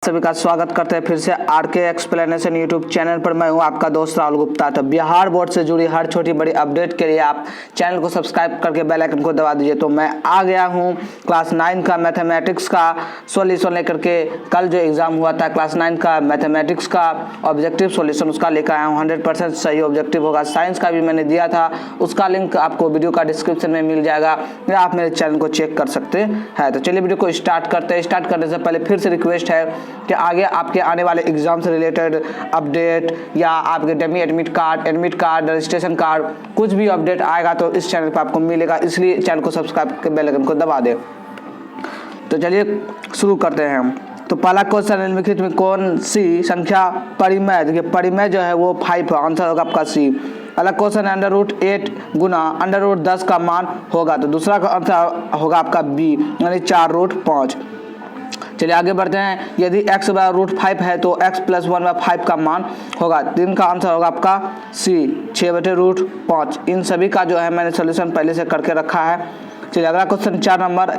सभी का स्वागत करते हैं फिर से आरके एक्सप्लेनेशन यूट्यूब चैनल पर। मैं हूं आपका दोस्त राहुल गुप्ता। तो बिहार बोर्ड से जुड़ी हर छोटी बड़ी अपडेट के लिए आप चैनल को सब्सक्राइब करके बेल आइकन को दबा दीजिए। तो मैं आ गया हूं क्लास 9 का मैथमेटिक्स का सॉल्यूशन लेकर के। कल जो एग्जाम हुआ था क्लास 9 का मैथमेटिक्स का ऑब्जेक्टिव सॉल्यूशन, उसका लेकर आया हूँ। 100% सही ऑब्जेक्टिव होगा। साइंस का भी मैंने दिया था, उसका लिंक आपको वीडियो का डिस्क्रिप्शन में मिल जाएगा या आप मेरे चैनल को चेक कर सकते हैं। तो चलिए वीडियो को स्टार्ट करते हैं। स्टार्ट करने से पहले फिर से रिक्वेस्ट है कि आगे आपके आने वाले एग्जाम से रिलेटेड अपडेट या आपके dummy admit card, registration card, कुछ भी अपडेट आएगा तो इस चैनल पर आपको मिलेगा। इसलिए चैनल को सब्सक्राइब करके बेल आइकन को दबा दें। तो चलिए शुरू करते हैं हम। तो पहला क्वेश्चन निम्नलिखित में कौन सी संख्या परिमेय, देखिए परिमेय जो है वो 5 है, आंसर होगा आपका सी। अगला क्वेश्चन है √8 गुना √10 का मान होगा, तो दूसरा का आंसर होगा आपका बी, यानी 4√5। चलिए आगे बढ़ते हैं। यदि x बराबर √5 है तो x + 1/5 का मान होगा, तो इनका आंसर होगा आपका सी, 6/√5। इन सभी का जो है मैंने सोल्यूशन पहले से करके रखा है। चलिए अगला क्वेश्चन 4 नंबर।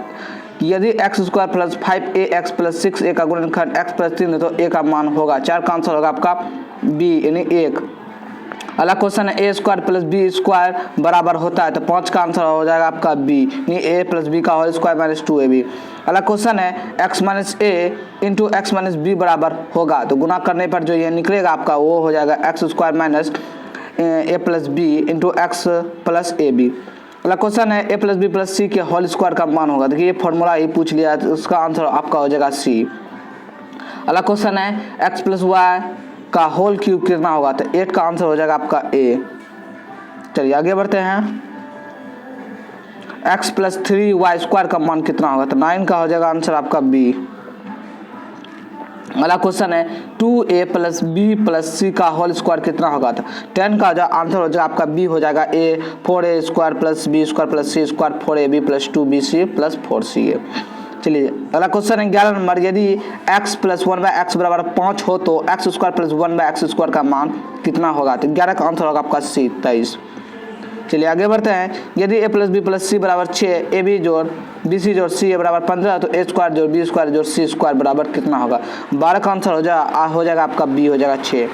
यदि x² + 5ax + 6a का गुणनखंड x + 3 है तो a का मान होगा, 4 का आंसर होगा आपका बी, यानी 1। अगला क्वेश्चन है a² + b² बराबर होता है, तो 5 का आंसर हो जाएगा आपका बी, यानी a + b का होल स्क्वायर - 2ab। अगला क्वेश्चन है x - a × x - b बराबर होगा, तो गुना करने पर जो ये निकलेगा आपका वो हो जाएगा x² - a + b × x + ab। अगला क्वेश्चन है a + b + c के होल स्क्वायर का मान होगा, देखिए ये फॉर्मूला ही पूछ लिया, तो उसका आंसर आपका हो जाएगा सी। अगला क्वेश्चन है x + y का होल क्यूब कितना होगा, तो 8 का आंसर हो जाएगा आपका ए। चलिए आगे बढ़ते हैं। x + 3y² का मान कितना होगा, तो 9 का हो जाएगा आंसर आपका बी। अगला क्वेश्चन है 2a + b + c का होल स्क्वायर कितना होगा, तो 10 का जो आंसर हो जाएगा आपका बी हो जाएगा ए, 4a² + b² + c² 4ab + 2bc + 4ca। चलिए अगला क्वेश्चन है 11 नंबर। यदि x + 1/x बराबर 5 हो तो x² + 1/x² का मान कितना होगा, तो 11 का आंसर होगा आपका सी, 23। चलिए आगे बढ़ते हैं। यदि a + b + c बराबर 6, ab जोड़ bc जोड़ ca बराबर 15 तो a² जोड़ b² जोड़ c² बराबर कितना होगा, 12 का आंसर हो जाएगा आपका बी, हो जाएगा 6।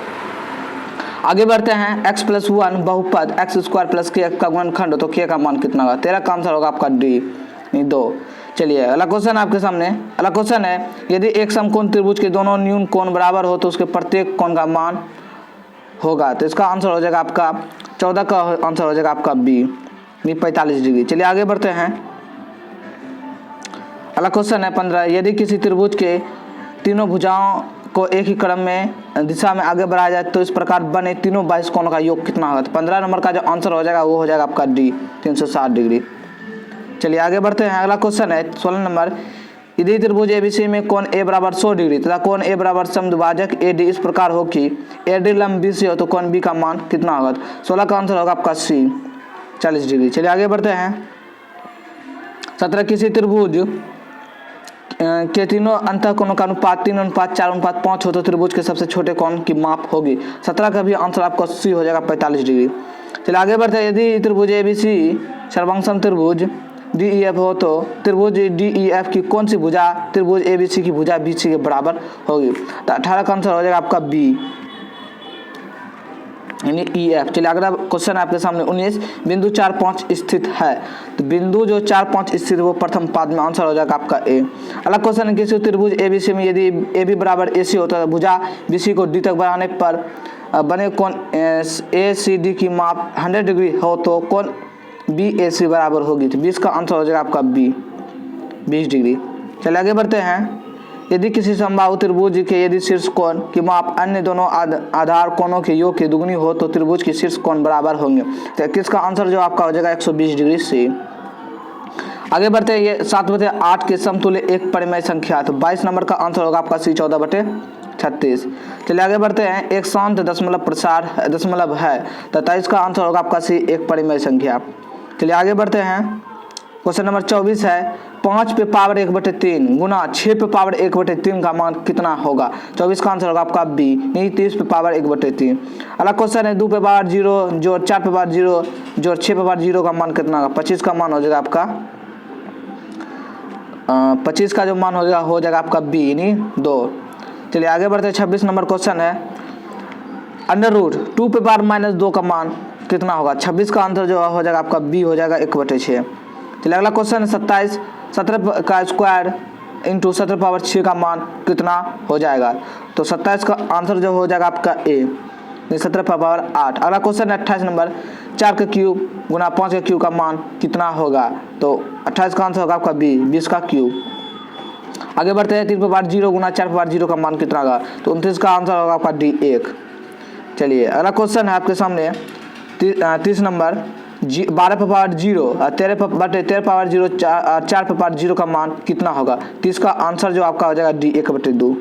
आगे बढ़ते हैं। x + 1 बहुपद x² + k का गुणनखंड हो तो k का मान कितना होगा, 13 का आंसर होगा आपका डी, 2। चलिए अगला क्वेश्चन आपके सामने। अगला क्वेश्चन है यदि एक समकोण त्रिभुज के दोनों न्यून कोण बराबर हो तो उसके प्रत्येक कोण का मान होगा, तो इसका आंसर हो जाएगा आपका 14 का आंसर हो जाएगा आपका बी, 45 डिग्री। चलिए आगे बढ़ते हैं। अगला क्वेश्चन है 15। यदि किसी त्रिभुज के तीनों भुजाओं को एक ही क्रम में दिशा में आगे बढ़ाया जाए तो इस प्रकार बने तीनों 22 कोणों का योग कितना होगा, तो 15 नंबर का जो आंसर हो जाएगा वो हो जाएगा आपका डी, 360 डिग्री। चलिए आगे बढ़ते हैं। अगला क्वेश्चन है 16 नंबर। यदि त्रिभुज एबीसी में कोण ए बराबर 100 डिग्री तथा कोण ए बराबर समद्विभाजक एडी इस प्रकार हो कि एडी लंब बी से हो तो कोण बी का मान कितना होगा, 16 का आंसर होगा आपका सी, 40 डिग्री। चलिए आगे बढ़ते हैं। 17 किसी त्रिभुज के तीनों अंतःकोणों का अनुपात 3:4:5 हो तो त्रिभुज के सबसे छोटे कोण की माप होगी, 17 का भी आंसर आपका सी हो जाएगा, 45 डिग्री। चलिए आगे बढ़ते हैं। यदि त्रिभुज एबीसी सर्वांगसम त्रिभुज DEF हो तो त्रिभुज DEF की कौन सी भुजा त्रिभुज ABC की भुजा BC के बराबर होगी, तो 18 का आंसर हो जाएगा आपका बी, यानी EF। चलिए अगला क्वेश्चन आपके सामने 19। बिंदु 4, 5 स्थित है, तो बिंदु जो 4, 5 स्थित है वो प्रथम पाद में, आंसर हो जाएगा आपका ए। अगला क्वेश्चन है किसी त्रिभुज ABC में यदि AB बराबर AC होता है भुजा BC को D तक बढ़ाने पर बने कोण ACD की माप 100 डिग्री हो तो कोण BAC बराबर होगी, तो 20 का आंसर हो जाएगा आपका बी, 20 डिग्री। चलिए आगे बढ़ते हैं। यदि किसी समबाहु त्रिभुज के यदि शीर्ष कोण की माप अन्य दोनों आधार कोणों के योग की दुगनी हो तो त्रिभुज के शीर्ष कोण बराबर होंगे, तो 21 का आंसर जो आपका हो जाएगा 120 डिग्री सी। आगे बढ़ते हैं। ये 7/8 के समतुल्य एक परिमेय संख्या, तो 22 नंबर का आंसर होगा आपका सी, 14/36। चलिए आगे बढ़ते हैं। एक शांत दशमलव है, तो 23 का आंसर होगा आपका सी, एक परिमेय संख्या। चलिए आगे बढ़ते हैं। क्वेश्चन नंबर 24 है 5 पे पावर 1/3 गुना 6 पे पावर 1/3 का मान कितना होगा, 24 का आंसर होगा आपका बी, नहीं 30 पे पावर 1/3। अगला क्वेश्चन है 2 पे पावर 0 जोड़ 4 पे पावर 0 जोड़ 6 पे पावर 0 का मान कितना होगा, 25 का मान हो जाएगा आपका 25 का जो मान हो जाएगा आपका बी, यानी 2। चलिए आगे बढ़ते हैं। 26 नंबर क्वेश्चन है अंडर रूट 2 पे पावर -2 का मान कितना होगा। 26 का आंसर जो हो जाएगा आपका बी हो जाएगा 1/6। चलिए अगला क्वेश्चन है 27 17 का स्क्वायर इंटू 17 पावर 6 का मान कितना हो जाएगा। तो 27 का आंसर जो हो जाएगा आपका ए 17 पावर 8। अगला क्वेश्चन है 28 नंबर 4 का क्यूब गुना 5 का क्यूब का मान कितना होगा। तो 28 का आंसर होगा आपका बी 20 का क्यूब। आगे बढ़ते हैं 3 पे पावर 0 गुना 4 पे पावर 0 का मान कितना होगा। तो 29 का आंसर होगा आपका डी 1। चलिए अगला क्वेश्चन है आपके सामने 30 नंबर 12 पे पावर 0 13 पावर 0 4 पे पावर 0 का मान कितना होगा। 30 का आंसर जो आपका हो जाएगा डी 1/2।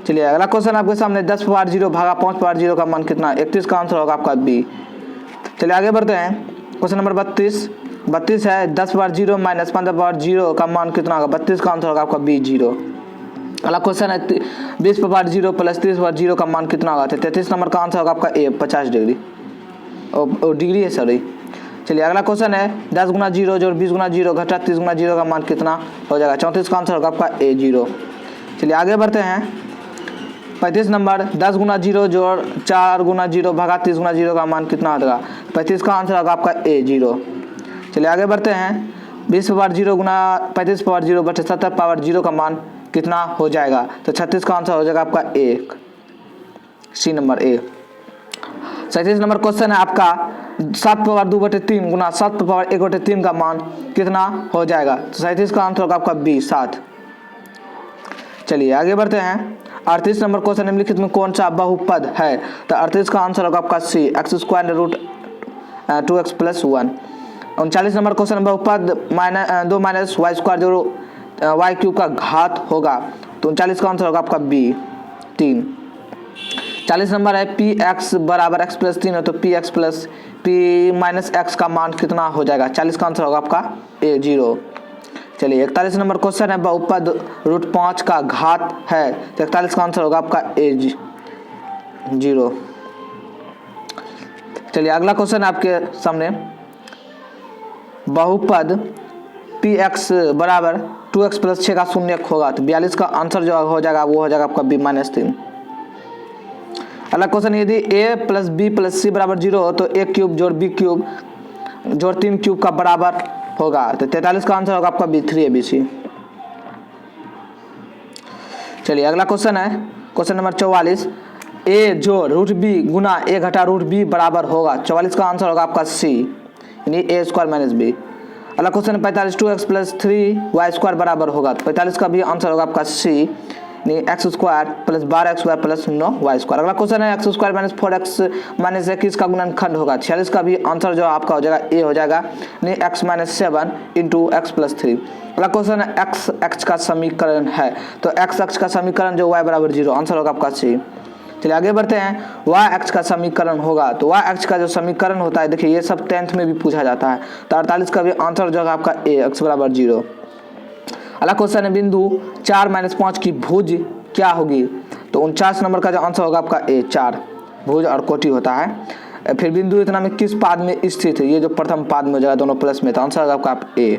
चलिए अगला क्वेश्चन आपके सामने 10 पे पावर 0 भागा 5 पावर 0 का मान कितना। 31 का आंसर होगा आपका बी। चलिए आगे बढ़ते हैं क्वेश्चन नंबर 32 है 10 पावर 0 माइनस 15 पावर 0 का मान कितना होगा। 32 का आंसर होगा आपका बी 0। अगला क्वेश्चन है 20 पे पावर 0 प्लस 30 पावर 0 का मान कितना होगा। 33 नंबर का आंसर होगा आपका ए 50 डिग्री डिग्री है सॉरी। चलिए अगला क्वेश्चन है 10 गुना 0 जोड़ 20 गुना 0 घटा 30 गुना 0 का मान कितना हो जाएगा। 34 का आंसर होगा आपका ए 0। चलिए आगे बढ़ते हैं 35 नंबर 10 गुना 0 जोड़ 4 गुना 0 भागा 30 गुना 0 का मान कितना होगा। 35 का आंसर होगा आपका ए 0। चलिए आगे बढ़ते हैं 20 पावर 0 गुना 35 पावर 0 बटे 70 पावर 0 का मान कितना हो जाएगा। तो 36 का आंसर हो जाएगा आपका A C number A. 37 number question है आपका 7 पावर 2 बटे 3 गुना 7 पावर 1 बटे 3 का मान कितना हो जाएगा। तो 37 का आंसर होगा आपका बी 7। चलिए आगे बढ़ते हैं 38 नंबर क्वेश्चन निम्नलिखित में कौन सा बहुपद है। तो 38 का आंसर होगा आपका C x² root 2x plus 1। 39 number question बहुपद 2 माइनस y² जो y³ का घात होगा। तो 39 का आंसर होगा आपका बी 3। 40 नंबर है पी एक्स बराबर x प्लस 3 है तो P x plus P minus x का मान कितना हो जाएगा। 40 का आंसर होगा आपका ए 0। चलिए 41 नंबर क्वेश्चन है बहुपद रूट 5 का घात है तो 41 का आंसर होगा आपका ए 0। चलिए अगला क्वेश्चन है आपके सामने बहुपद पी एक्स बराबर 2x प्लस 6 का शून्य होगा। तो 42 का आंसर जो हो जाएगा वो हो जाएगा आपका बी -3। अगला क्वेश्चन यदि a प्लस बी प्लस सी बराबर 0 हो तो a क्यूब जोड़ b क्यूब जोड़ 3 क्यूब का बराबर होगा। तो 43 का आंसर होगा आपका बी 3abc। चलिए अगला क्वेश्चन है क्वेश्चन नंबर 44 a जोड़ रूट बी गुना a घटा रूट बी बराबर होगा। 44 का आंसर होगा आपका सी यानी a² माइनस बी। अगला क्वेश्चन 45 2x प्लस 3y² बराबर होगा। तो 45 का भी आंसर होगा आपका C x² plus 12x² plus 9y²। अगला क्वेश्चन है x² माइनस 4x माइनस 21 का गुणनखंड होगा। 46 का भी आंसर जो आपका हो जाएगा ए हो जाएगा x minus 7 into x plus 3। अगला क्वेश्चन है x का समीकरण है तो x का समीकरण जो y बराबर 0 आंसर होगा आपका सी। चलिए आगे बढ़ते हैं y का समीकरण होगा। तो y का जो समीकरण होता है देखिए ये सब 10th में भी पूछा जाता है। तो 48 का भी आंसर जो होगा आपका ए x बराबर 0। अगला क्वेश्चन है बिंदु 4 - 5 की भुज क्या होगी। तो 49 नंबर का जो आंसर होगा आपका ए 4 भुज और कोटि होता है। फिर बिंदु इतना में किस पाद में स्थित है। ये जो प्रथम पाद में हो जाएगा दोनों प्लस में तो आंसर होगा आपका ए।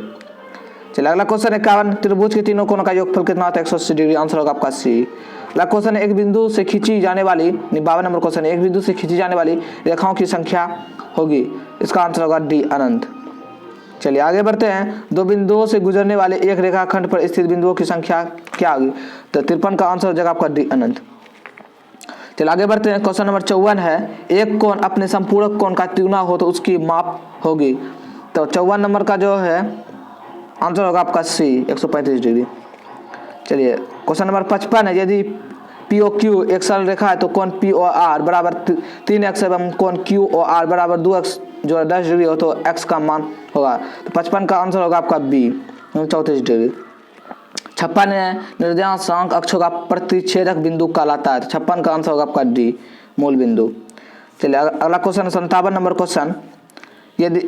चलिए अगला क्वेश्चन है 51 त्रिभुज के तीनों कोणों का योगफल कितना होता है 180 डिग्री आंसर होगा आपका सी। अगला क्वेश्चन है एक बिंदु से खींची जाने वाली 52 नंबर क्वेश्चन है एक बिंदु से खींची जाने वाली रेखाओं की संख्या होगी। इसका आंसर होगा डी अनंत। चलिए आगे बढ़ते हैं दो बिंदुओं से गुजरने वाले एक रेखाखंड पर स्थित बिंदुओं की संख्या क्या होगी। तो 53 का आंसर हो जाएगा आपका डी अनंत। चलिए आगे बढ़ते हैं क्वेश्चन नंबर 54 है एक कोण अपने संपूरक कोण का तिगुना हो तो उसकी माप होगी। तो 54 नंबर का जो है आंसर होगा आपका सी 135 डिग्री। चलिए क्वेश्चन नंबर 55 है यदि POQ एक सरल रेखा है तो कोण POR बराबर 3x एवं कोण QOR बराबर 2x जो 10 डिग्री हो तो x का मान होगा। तो 55 का आंसर होगा आपका बी 34 डिग्री। 56 है निर्देशांक अक्षों का प्रतिच्छेदक बिंदु कहलाता है। तो 56 का आंसर होगा आपका डी मूल बिंदु। चलिए अगला क्वेश्चन 57 नंबर क्वेश्चन यदि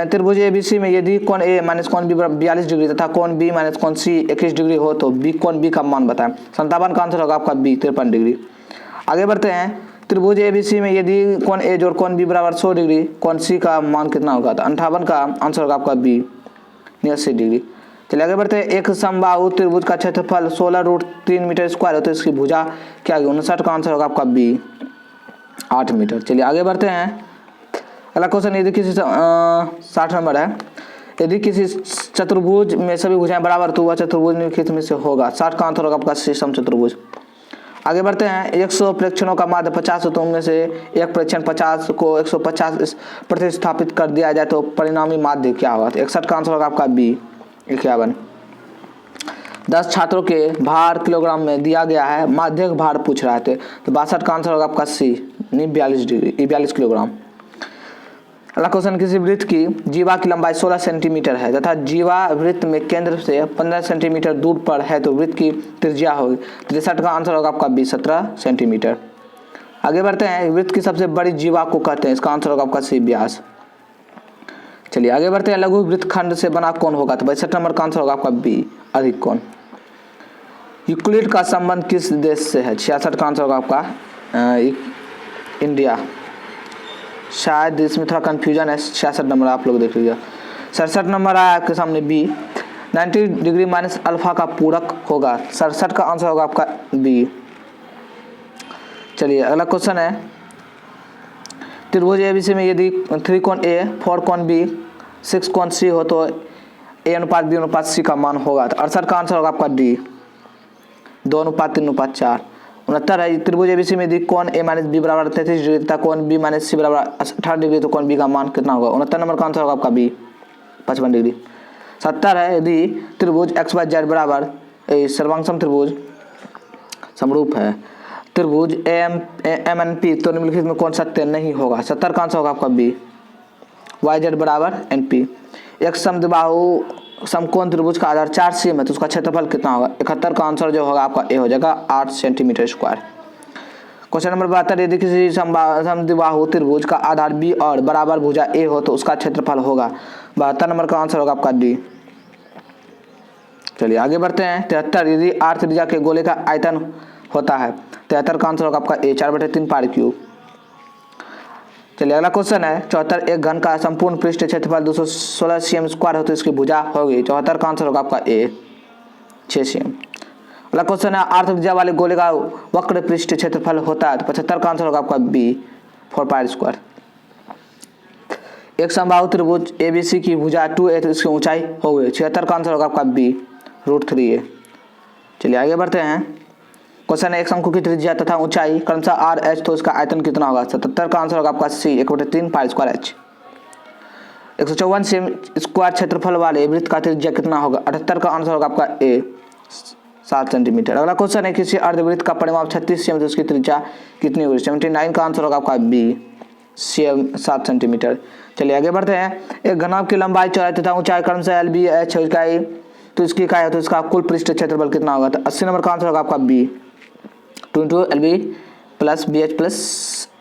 त्रिभुज ABC में यदि कोण A माइनस कोण B 42 डिग्री तथा कोण B माइनस कोण C 21 डिग्री हो तो कोण B का मान बताएं। 57 का आंसर होगा आपका बी 53 डिग्री। आगे बढ़ते हैं त्रिभुज ABC में यदि कोण A जोड़ कोण B बराबर 100 डिग्री कोण C का मान कितना होगा। तो 58 का आंसर होगा आपका बी 80 डिग्री। चलिए आगे बढ़ते हैं एक समबाहु त्रिभुज का क्षेत्रफल 16 रूट 3 मीटर स्क्वायर हो तो इसकी भुजा क्या 59 का आंसर होगा आपका बी 8 मीटर। चलिए आगे बढ़ते हैं। अगला क्वेश्चन, यदि किसी 60 नंबर है, यदि किसी चतुर्भुज में सभी भुजाएं बराबर तो वह चतुर्भुज निम्नलिखित में से होगा। 60 का आंसर होगा आपका सी समचतुर्भुज। आगे बढ़ते हैं। 100 प्रेक्षणों का माध्य 50 हो तो उनमें से एक प्रेक्षण 50 को 150 प्रतिस्थापित कर दिया जाए तो परिणामी माध्य क्या होगा। 61 का आंसर होगा आपका बी 51। 10 छात्रों के भार किलोग्राम में दिया गया है, माध्यक भार पूछ रहा है तो 62 का आंसर होगा आपका सी 42 किलोग्राम। अगला क्वेश्चन, किसी वृत्त की जीवा की लंबाई 16 सेंटीमीटर है तथा जीवा वृत्त में केंद्र से 15 सेंटीमीटर दूर पर है तो वृत्त की त्रिज्या होगी। 63 का आंसर होगा आपका बी 17 सेंटीमीटर। आगे बढ़ते हैं। वृत्त की सबसे बड़ी जीवा को कहते हैं, इसका आंसर होगा आपका सी व्यास। चलिए आगे बढ़ते हैं। लघु वृत्त खंड से बना कौन होगा तो 62 नंबर का आंसर होगा आपका बी अधिक कौन। यूक्लिड का संबंध किस देश से है। 66 का आंसर होगा आपका इंडिया। शायद इसमें थोड़ा कंफ्यूजन है। 66 नंबर आप लोग देख लीजिए। 67 नंबर आया आपके सामने बी 90 डिग्री माइनस अल्फा का पूरक होगा। 67 का आंसर होगा आपका बी। चलिए अगला क्वेश्चन है। त्रिभुज एबीसी में यदि 3 कोण ए 4 कोण बी 6 कोण सी हो तो ए अनुपात बी अनुपात सी का मान होगा तो 68 का आंसर होगा आपका डी 2:3:4। 69 है। त्रिभुज एबीसी में यदि कोण ए माइनस बी बराबर 33 डिग्री तथा कोण बी माइनस सी बराबर 18 डिग्री तो कोण बी का मान कितना होगा। 69 नंबर का आंसर होगा आपका बी 55 डिग्री। 70 है। यदि त्रिभुज एक्स वाई जेड बराबर सर्वांगसम त्रिभुज समरूप है त्रिभुज एम एन पी तो निम्नलिखित में कौन सत्य नहीं होगा। 70 का आंसर होगा आपका बी वाई जेड बराबर एन पी। एक समद्विबाहु समकोण त्रिभुज का आधार 4 सेम है तो उसका क्षेत्रफल कितना होगा। 71 का आंसर जो होगा आपका ए हो जाएगा 8 सेंटीमीटर स्क्वायर। क्वेश्चन नंबर 72, यदि किसी समद्विबाहु त्रिभुज का आधार बी और बराबर भुजा ए हो तो उसका क्षेत्रफल होगा। 72 नंबर का आंसर होगा आपका डी। चलिए आगे बढ़ते हैं। 73, यदि आर त्रिज्या के गोले का आयतन होता है। 73 का आंसर होगा आपका ए 4/3 पाई क्यूब। चलिए अगला क्वेश्चन है। 74, एक घन का संपूर्ण पृष्ठ क्षेत्रफल 216 cm स्क्वायर हो तो इसकी भुजा होगी। 74 का आंसर होगा आपका ए 6 cm। अगला क्वेश्चन है। आर त्रिज्या वाले गोले का वक्र पृष्ठ क्षेत्रफल होता है तो 75 का आंसर होगा आपका बी 4 पाई स्क्वायर। एक समबाहु त्रिभुज एबीसी की भुजा 2a तो इसकी ऊंचाई होगी। 76 का आंसर होगा आपका बी √3a। चलिए आगे बढ़ते हैं। क्वेश्चन है। एक शंकु की त्रिज्या तथा ऊंचाई क्रमशः आर एच तो इसका आयतन कितना होगा। 77 का आंसर होगा आपका सी 1/3 pi square H. 154 same square क्षेत्रफल वाले वृत्त का त्रिज्या कितना होगा। 78 का आंसर होगा आपका ए 7 सेंटीमीटर। अगला क्वेश्चन है। किसी अर्धवृत्त का परिमाप 36 सेम तो उसकी त्रिज्या कितनी होगी। 79 का आंसर होगा आपका बी 7 सेंटीमीटर। चलिए आगे बढ़ते हैं। एक घनाभ की लंबाई चौड़ाई तथा ऊंचाई क्रमशः एल बी एच इकाई तो इसकी इकाई है तो इसका कुल पृष्ठ क्षेत्रफल कितना होगा। तो 80 नंबर का आंसर होगा आपका B 2 L B plus B H plus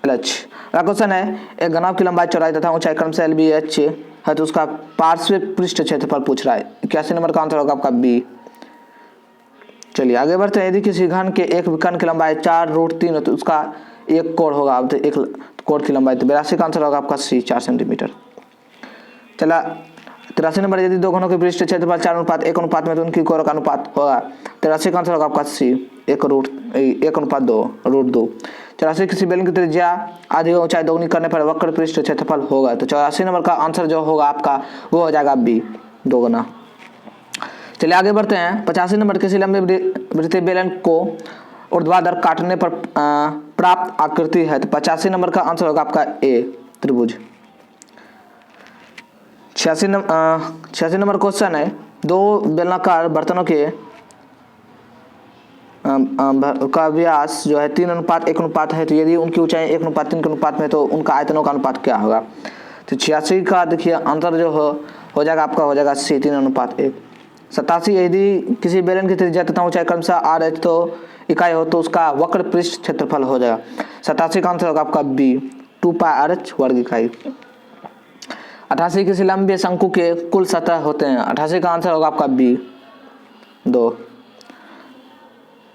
L H. अगला क्वेश्चन है। एक घनाभ की लंबाई चौड़ाई तथा ऊंचाई क्रमशः एल बी एच है तो उसका पार्श्व पृष्ठ क्षेत्रफल पूछ रहा है। 81 नंबर का आंसर होगा आपका बी। चलिए आगे बढ़ते हैं। यदि किसी घन के एक विकर्ण की लंबाई 4√3 है तो उसका एक कोण होगा। तो एक कोण की लंबाई तो 82 का आंसर होगा आपका सी 4 सेंटीमीटर। चला 83 नंबर। यदि दो घनों के पृष्ठ क्षेत्रफल 4:1 अनुपात में तो उनकी कोण का अनुपात होगा। 83 का आंसर होगा आपका सी 1:2 √2। 84, किसी बेलन की त्रिज्या आधी ऊंचाई दोगुनी करने पर वक्र पृष्ठ क्षेत्रफल होगा। तो 84 नंबर का आंसर जो होगा आपका वो हो जाएगा बी 2 गुना। चलिए आगे बढ़ते हैं। 85 नंबर। किसी लंबे वृत्तीय बेलन को ऊर्ध्वाधर काटने पर प्राप्त आकृति है तो 85 नंबर का आंसर होगा आपका ए त्रिभुज। 86 नंबर क्वेश्चन है। दो बेलनाकार बर्तनों के का व्यास जो है 3:1 अनुपात है तो यदि उनकी ऊंचाई 1:3 के अनुपात में तो उनका आयतनों का अनुपात क्या होगा। तो 86 का देखिए आंसर जो हो जाएगा आपका हो जाएगा सी 3:1। 87, यदि किसी बेलन की त्रिज्या तथा ऊंचाई क्रमशः आर एच तो इकाई हो तो उसका वक्र पृष्ठ क्षेत्रफल हो जाएगा। 87 का आंसर होगा आपका बी 2 पाई आर एच वर्ग इकाई। 88, किसी लंबे शंकु के कुल सतह होते हैं। 88 का आंसर होगा आपका बी 2।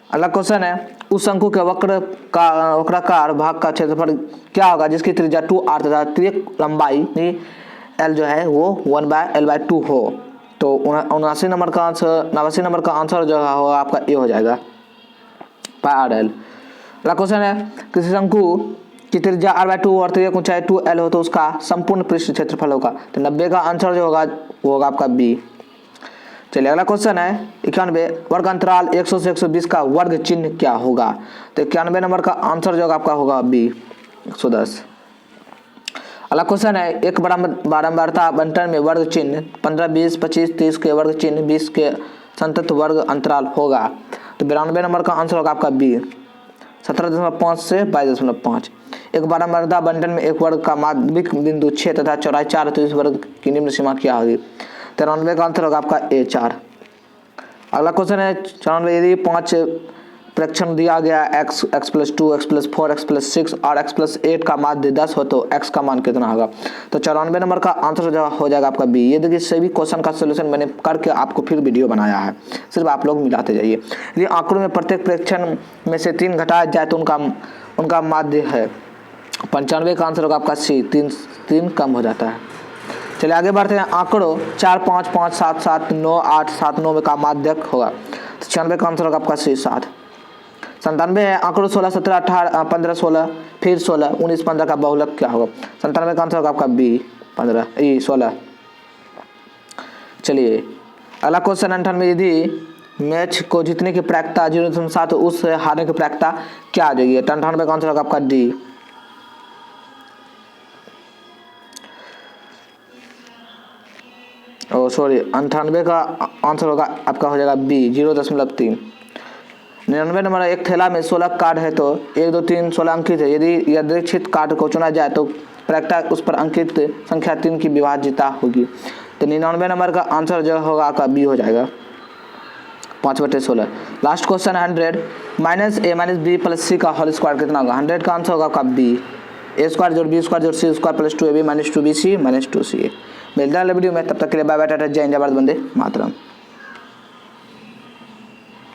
अगला क्वेश्चन है। उस शंकु के वक्राकार भाग का क्षेत्रफल क्या होगा जिसकी त्रिज्या 2r तथा तिर्यक लंबाई l जो है वो 1/l/2 हो। तो 89 नंबर का आंसर जो होगा आपका ए हो जाएगा पाई आर एल। अगला क्वेश्चन है किसी शंकु की त्रिज्या r/2 और त्रिज्या ऊंचाई 2l हो तो उसका संपूर्ण पृष्ठ क्षेत्रफल होगा। तो 90 का आंसर जो होगा वो होगा आपका बी। चलिए अगला क्वेश्चन है 91 वर्ग अंतराल 100 से 120 का वर्ग चिन्ह क्या होगा। तो 91 नंबर का आंसर जो आपका होगा बी 110। अगला क्वेश्चन है एक बारंबारता बंटन में वर्ग चिन्ह 15, 20, 25, 30 के वर्ग चिन्ह 20 के संतत वर्ग अंतराल होगा। तो 92 नंबर का आंसर होगा आपका बी 17.5 से 22.5। एक बारंबारता बंटन में एक वर्ग का माध्यमिक बिंदु 6 तथा चौड़ाई 4 तो इस वर्ग की निम्न सीमा क्या होगी। 93 का आंसर होगा आपका ए 4। अगला क्वेश्चन है 94 यदि 5 प्रेक्षण दिया गया x, x+2, x+4, x+6 और x+8 का माध्य 10 हो तो x का मान कितना होगा। तो 94 नंबर का आंसर हो जाएगा आपका बी। ये देखिए सभी क्वेश्चन का सोल्यूशन मैंने करके आपको फिर वीडियो बनाया है, सिर्फ आप लोग मिलाते जाइए। यदि आंकड़ों में प्रत्येक प्रेक्षण में से 3 घटाया जाए तो उनका माध्य है। 95 का आंसर होगा आपका सी 3 कम हो जाता है। चलिए आगे बढ़ते हैं। आंकड़ों 4, 5, 5, 7, 7, 9, 8, 7, 9 में का माध्यक होगा। तो 96 का आंसर होगा आपका सी 7। 97 है आंकड़ों 16, 17, 18, 15, 16 फिर 16, 19, 15 का बहुलक क्या होगा। 97 का आंसर होगा आपका बी 16। चलिए अगला क्वेश्चन 98 यदि मैच को जीतने की प्रायिकता 0.7 उस हारने की प्रायिकता क्या आ जाएगी। 98 का आंसर होगा आपका डी। सॉरी 98 का आंसर होगा आपका हो जाएगा बी 0.3। 99 नंबर एक थैला में 16 कार्ड है तो 1, 2, 3 16 अंकित है। यदि यादृच्छिक कार्ड को चुना जाए तो प्रायिकता उस पर अंकित संख्या 3 की विभाज्यता होगी। तो 99 नंबर का आंसर जो होगा आपका बी हो जाएगा 5/16। Last question 100 -a - b + c का होल स्क्वायर कितना होगा। 100 का आंसर होगा आपका बी a² जोड़ b² जोड़ c² + 2ab - 2bc - 2ca। मिलता है वीडियो में, तब तक के लिए बाय बाय टाटा जय हिंद जय भारत वंदे मातरम।